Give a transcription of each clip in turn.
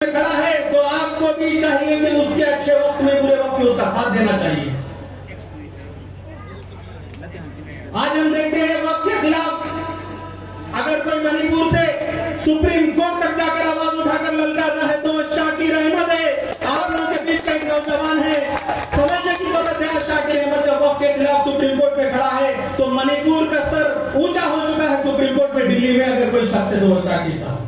खड़ा है तो आपको भी चाहिए कि उसके अच्छे वक्त में बुरे वक्त में उसका साथ देना चाहिए। आज हम देखते हैं वक्त के खिलाफ अगर कोई मणिपुर से सुप्रीम कोर्ट तक जाकर आवाज उठाकर ललकार रहा है तो वो शाकिर अहमद है। आप लोगों के बीच का एक नौजवान है, समझने की जरूरत है। शाकिर अहमद जब वक्त के खिलाफ सुप्रीम कोर्ट में खड़ा है तो मणिपुर का सर ऊंचा हो चुका है सुप्रीम कोर्ट में। दिल्ली में अगर कोई शख्स है तो शाकिर साहब।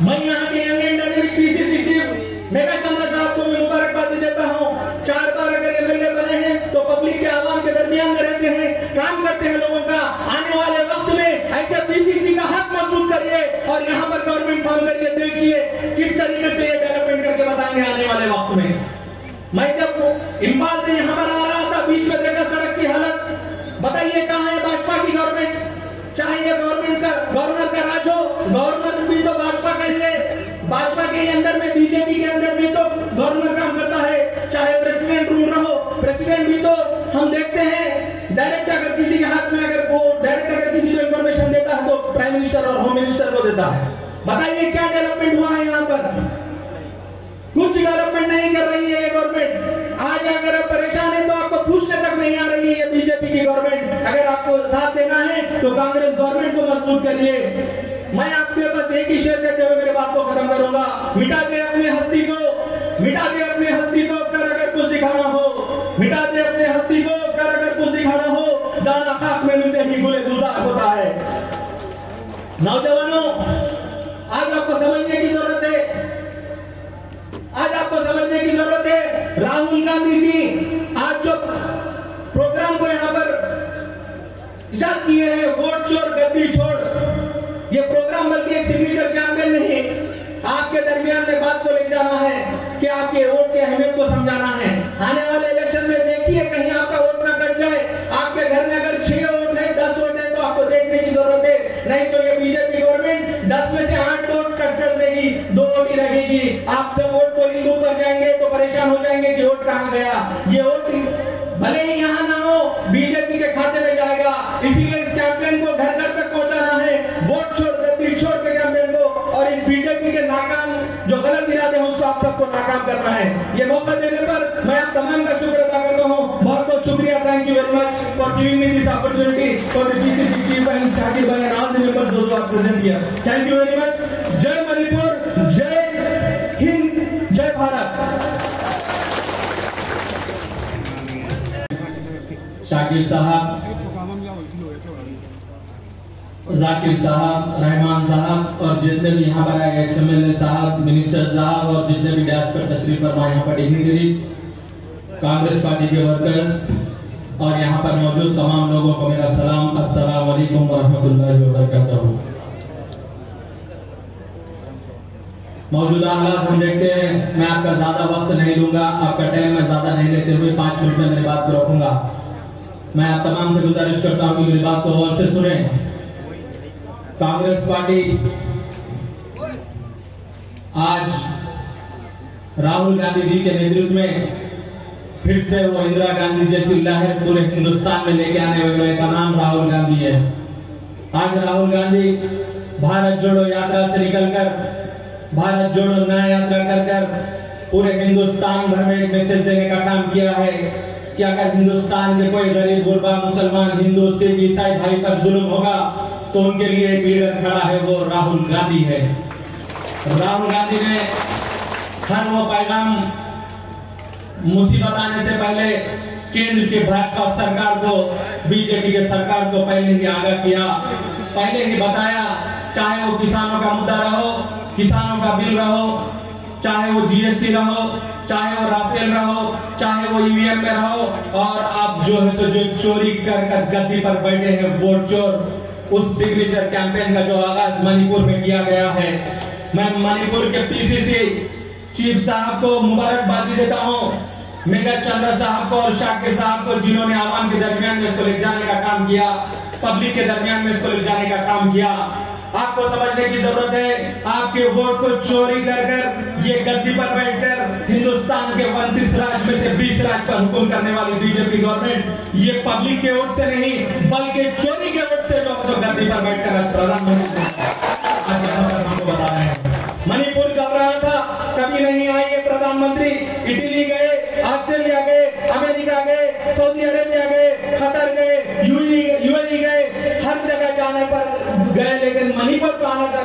मैं यहाँ के young and dynamic PCC chief Megha Chandra साहब को मैं मुबारकबाद देता हूँ। 4 बार अगर एमएलए बने हैं तो पब्लिक के आवाम के दरमियान में रहते हैं, काम करते हैं लोगों का। आने वाले वक्त में ऐसे पीसीसी का हक मजबूत करिए और यहाँ पर गवर्नमेंट फॉर्म करिए। देखिए किस तरीके से ये डेवलपमेंट करके बताएंगे आने वाले वक्त में। मैं जब इम्फाल से यहाँ पर आ रहा था बीच में देखा सड़क की हालत, बताइए कहाँ है भाजपा की गवर्नमेंट। चाहे ये गवर्नमेंट का गवर्नर का राज हो, गवर्नर भी तो भाजपा का ही है। भाजपा के अंदर में बीजेपी के अंदर भी तो गवर्नर काम करता है। चाहे प्रेसिडेंट रूल रहो, प्रेसिडेंट भी तो हम देखते हैं डायरेक्ट अगर किसी के हाथ में अगर वो डायरेक्ट अगर किसी को इंफॉर्मेशन देता है तो प्राइम मिनिस्टर और होम मिनिस्टर को देता है। बताइए क्या डेवलपमेंट हुआ है यहाँ पर? कुछ डेवलपमेंट नहीं कर रही है ये गवर्नमेंट। आज अगर आप परेशान है तो आपको पूछने तक नहीं आ रही है ये बीजेपी की गवर्नमेंट। अगर आपको साथ देना है तो कांग्रेस गवर्नमेंट को मजबूत करिए। मैं आपके बस एक ही शेयर करते हुए मेरे बात को खत्म करूंगा। मिटा दे अपनी हस्ती को, मिटा दे अपनी हस्ती को, कर अगर कुछ दिखाना हो, मिटा दे अपने हस्ती को, कर अगर कुछ दिखाना हो। दाना खाक में मिलते ही गुले गुलजार होता है। नौजवानों, आज आपको समझने की जरूरत है, आज आपको समझने की जरूरत है। राहुल गांधी जी आज जो प्रोग्राम को यहाँ पर इजाद किए हैं, वोट चोर गद्दी छोड़, ये प्रोग्राम बल्कि एक सिग्नेचर कैंपेन नहीं है। आपके दरमियान में बात को ले जाना है कि आपके वोट की अहमियत को समझाना है। आने वाले इलेक्शन में देखिए कहीं आपका वोट ना कट जाए। आपके घर में अगर 6 वोट है, 10 वोट है तो आपको देखने की जरूरत है। नहीं तो ये बीजेपी गवर्नमेंट 10 में से 8 वोट कट कर देगी, 2 वोट ही लगेगी। आप जब वोट पोलिंग बूथ पर जाएंगे तो परेशान हो जाएंगे कि वोट कहां गया। ये वोट भले ही यहाँ ना हो, बीजेपी के खाते में जाएगा। इसीलिए इस कैंपेन को घर घर तक पहुंचाना है। वोट छोड़ गद्दी छोड़ के कैंपेन को, और इस बीजेपी के नाकाम जो गलत इरादे हैं उसको आप सबको नाकाम करना है। ये मौका देने पर मैं आप तमाम का शुक्र अदा करता हूँ। बहुत बहुत शुक्रिया। Thank you very much for giving me this opportunity for the PCC chief and Shakir भाई and all the members those who are present here. Thank you very much. जय मणिपुर, जय हिंद, जय भारत। शाकिर साहब, जाकिर साहब, रहमान साहब और जितने भी यहाँ पर आए एक्स-एमएलए साहब, मिनिस्टर साहब और जितने भी डैश पर तशरीफ फरमा यहाँ पर डिग्निटरीज, कांग्रेस पार्टी के वर्कर्स और यहाँ पर मौजूद तमाम लोगों को मेरा सलाम, अस्सलाम वालेकुम व रहमतुल्लाहि व बरकातहू। मौजूदा हालात हम देखते हैं। मैं आपका ज्यादा वक्त नहीं लूंगा, आपका टाइम मैं ज्यादा नहीं लेते हुए 5 मिनट में मेरी बात को रखूंगा। मैं आप तमाम से गुजारिश करता हूं कि मेरी बात को गौर से सुने। कांग्रेस पार्टी आज राहुल गांधी जी के नेतृत्व में फिर से वो इंदिरा गांधी जैसी लहर पूरे हिंदुस्तान में लेके आने वाले का नाम राहुल गांधी है। आज राहुल गांधी भारत जोड़ो यात्रा से निकलकर भारत जोड़ो न्याय यात्रा कर पूरे हिंदुस्तान भर में एक मैसेज देने का काम किया है कि अगर हिंदुस्तान के कोई गरीब गुरबा मुसलमान हिंदू सिख ईसाई भाई पर जुल्म होगा तो उनके लिए एक लीडर खड़ा है, वो राहुल गांधी है। राहुल गांधी ने हर वो पैगाम मुसीबत आने से पहले केंद्र के भाजपा सरकार को, बीजेपी के सरकार को पहले ही आगाह किया, पहले ही बताया। चाहे वो किसानों का मुद्दा रहो, किसानों का बिल रहो, चाहे वो जीएसटी रहो, चाहे वो राफेल रहो, चाहे वो ईवीएम में रहो, और आप जो है जो चोरी कर गद्दी पर बैठे हैं वोट चोर, उस सिग्नेचर कैंपेन का जो आगाज मणिपुर में किया गया है, मैं मणिपुर के पीसीसी चीफ साहब को मुबारकबादी देता हूँ। मेघा चंद्र साहब को और शाकिर साहब को, जिन्होंने आवाम के दरमियान में इसको ले जाने का काम किया, पब्लिक के दरमियान में इसको ले जाने का काम किया। आपको समझने की जरूरत है, आपके वोट को चोरी कर ये गद्दी पर बैठकर हिंदुस्तान के 29 राज्य में से 20 राज्य पर हुक्म करने वाली बीजेपी गवर्नमेंट, ये पब्लिक के वोट से नहीं बल्कि चोरी के वोट से लोग जो गद्दी पर बैठकर प्रधानमंत्री हमको बता रहे हैं। मणिपुर चल रहा आया था, कभी नहीं आई ये प्रधानमंत्री। इटली गए, ऑस्ट्रेलिया गए, अमेरिका गए, सऊदी अरेबिया गए, कतर गए, यूएई गए, हर जगह जाने पर गए, लेकिन मणिपुर को आने का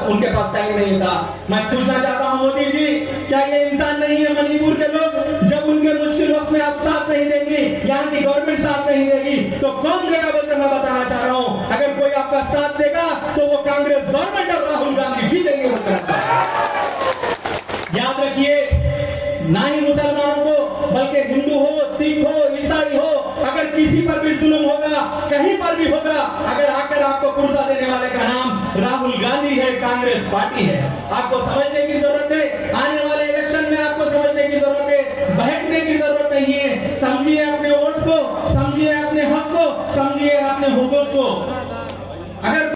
उनके पास टाइम नहीं था। मैं पूछना चाहता हूं मोदी जी, क्या ये इंसान नहीं है मणिपुर के लोग? जब उनके मुश्किल वक्त में आप साथ नहीं देंगी, यहाँ की गवर्नमेंट साथ नहीं देगी, तो कौन देगा बोलकर मैं बताना चाह रहा हूं। अगर कोई आपका साथ देगा तो वो कांग्रेस गवर्नमेंट और राहुल गांधी जीतेंगे। याद रखिए, ना ही मुसलमानों को बल्कि हिंदू हो, सिख हो, ईसाई हो, अगर किसी पर भी जुल्म होगा, कहीं पर भी होगा, अगर आकर आपको पुरसा देने वाले का नाम राहुल गांधी है, कांग्रेस पार्टी है। आपको समझने की जरूरत है, आने वाले इलेक्शन में आपको समझने की जरूरत है, बहकने की जरूरत नहीं है। समझिए अपने